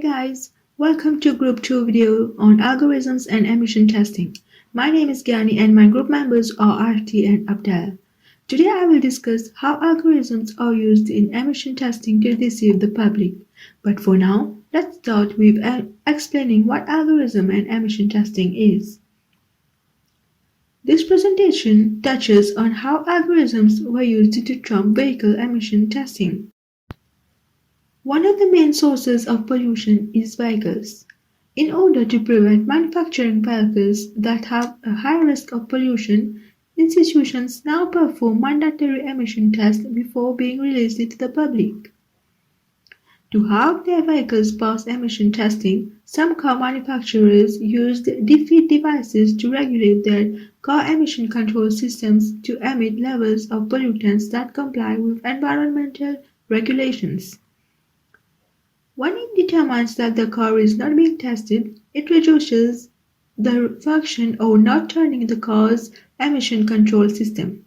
Hey guys, welcome to Group 2 video on algorithms and emission testing. My name is Gyani and my group members are Arti and Abdel. Today I will discuss how algorithms are used in emission testing to deceive the public. But for now, let's start with explaining what algorithm and emission testing is. This presentation touches on how algorithms were used to trump vehicle emission testing. One of the main sources of pollution is vehicles. In order to prevent manufacturing vehicles that have a high risk of pollution, institutions now perform mandatory emission tests before being released to the public. To have their vehicles pass emission testing, some car manufacturers used defeat devices to regulate their car emission control systems to emit levels of pollutants that comply with environmental regulations. When it determines that the car is not being tested, it reduces the function or not turning the car's emission control system.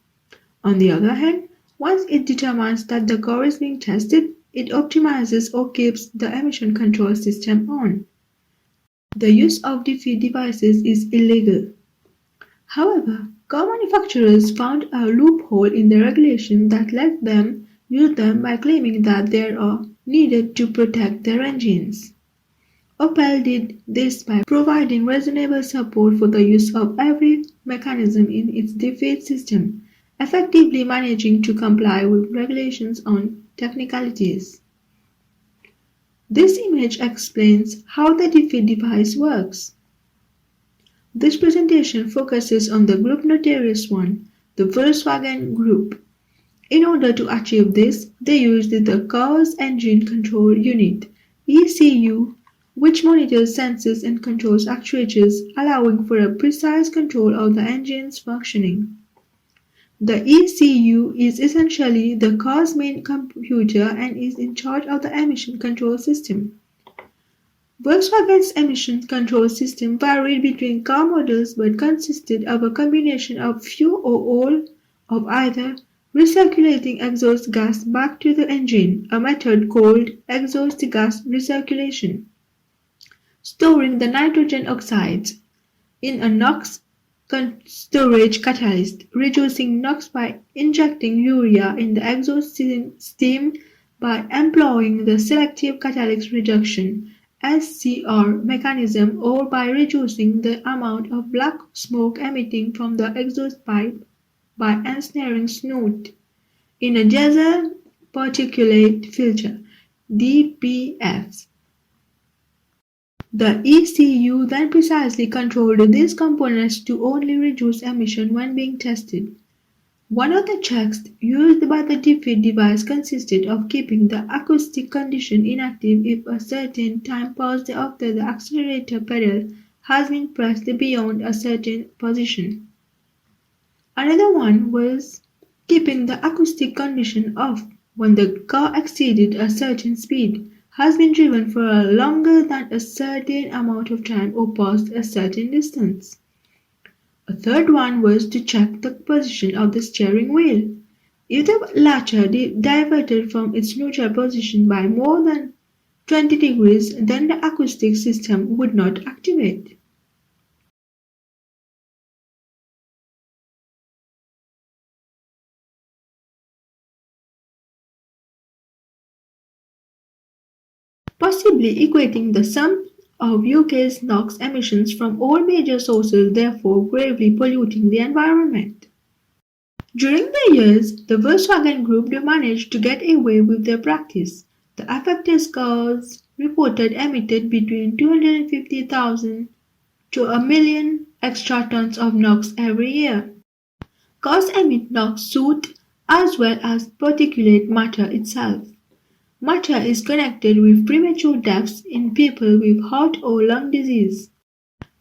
On the other hand, once it determines that the car is being tested, it optimizes or keeps the emission control system on. The use of defeat devices is illegal. However, car manufacturers found a loophole in the regulation that let them use them by claiming that they are needed to protect their engines. Opel did this by providing reasonable support for the use of every mechanism in its defeat system, effectively managing to comply with regulations on technicalities. This image explains how the defeat device works. This presentation focuses on the group notorious one, the Volkswagen Group. In order to achieve this, they used the car's engine control unit, ECU, which monitors, senses, and controls actuators, allowing for a precise control of the engine's functioning. The ECU is essentially the car's main computer and is in charge of the emission control system. Volkswagen's emission control system varied between car models but consisted of a combination of few or all of either recirculating exhaust gas back to the engine, a method called exhaust gas recirculation, storing the nitrogen oxides in a NOx storage catalyst, reducing NOx by injecting urea in the exhaust steam by employing the selective catalytic reduction (SCR) mechanism, or by reducing the amount of black smoke emitting from the exhaust pipe by ensnaring snoot in a diesel particulate filter (DPFs). The ECU then precisely controlled these components to only reduce emission when being tested. One of the checks used by the defeat device consisted of keeping the acoustic condition inactive if a certain time passed after the accelerator pedal has been pressed beyond a certain position. Another one was keeping the acoustic condition off when the car exceeded a certain speed, has been driven for longer than a certain amount of time, or passed a certain distance. A third one was to check the position of the steering wheel. If the latter diverted from its neutral position by more than 20 degrees, then the acoustic system would not activate. Possibly equating the sum of UK's NOx emissions from all major sources, therefore gravely polluting the environment. During the years, the Volkswagen Group managed to get away with their practice. The affected cars reported emitted between 250,000 to a million extra tons of NOx every year. Cars emit NOx soot as well as particulate matter itself. Matter is connected with premature deaths in people with heart or lung disease.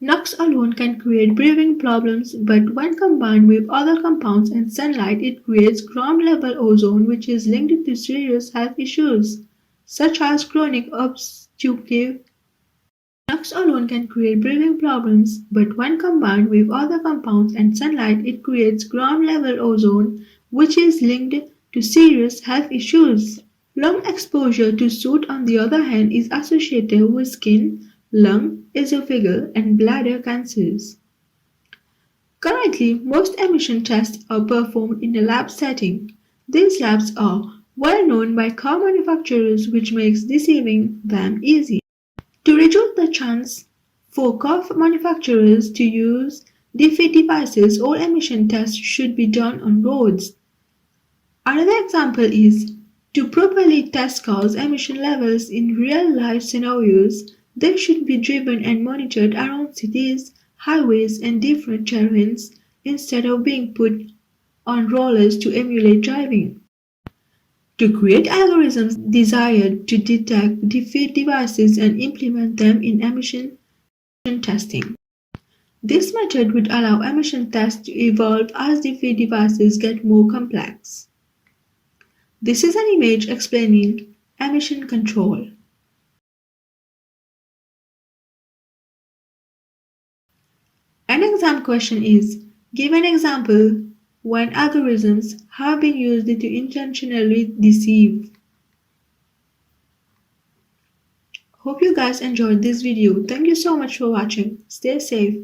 NOx alone can create breathing problems, but when combined with other compounds and sunlight, it creates ground-level ozone, which is linked to serious health issues, such as chronic obstructive. NOx alone can create breathing problems, but when combined with other compounds and sunlight, it creates ground-level ozone, which is linked to serious health issues. Long exposure to soot, on the other hand, is associated with skin, lung, esophageal, and bladder cancers. Currently, most emission tests are performed in a lab setting. These labs are well known by car manufacturers, which makes deceiving them easy. To reduce the chance for car manufacturers to use defeat devices, all emission tests should be done on roads. Another example is to properly test cars' emission levels in real-life scenarios, they should be driven and monitored around cities, highways, and different terrains instead of being put on rollers to emulate driving. To create algorithms desired to detect defeat devices and implement them in emission testing. This method would allow emission tests to evolve as defeat devices get more complex. This is an image explaining emission control. An exam question is, give an example when algorithms have been used to intentionally deceive. Hope you guys enjoyed this video. Thank you so much for watching. Stay safe.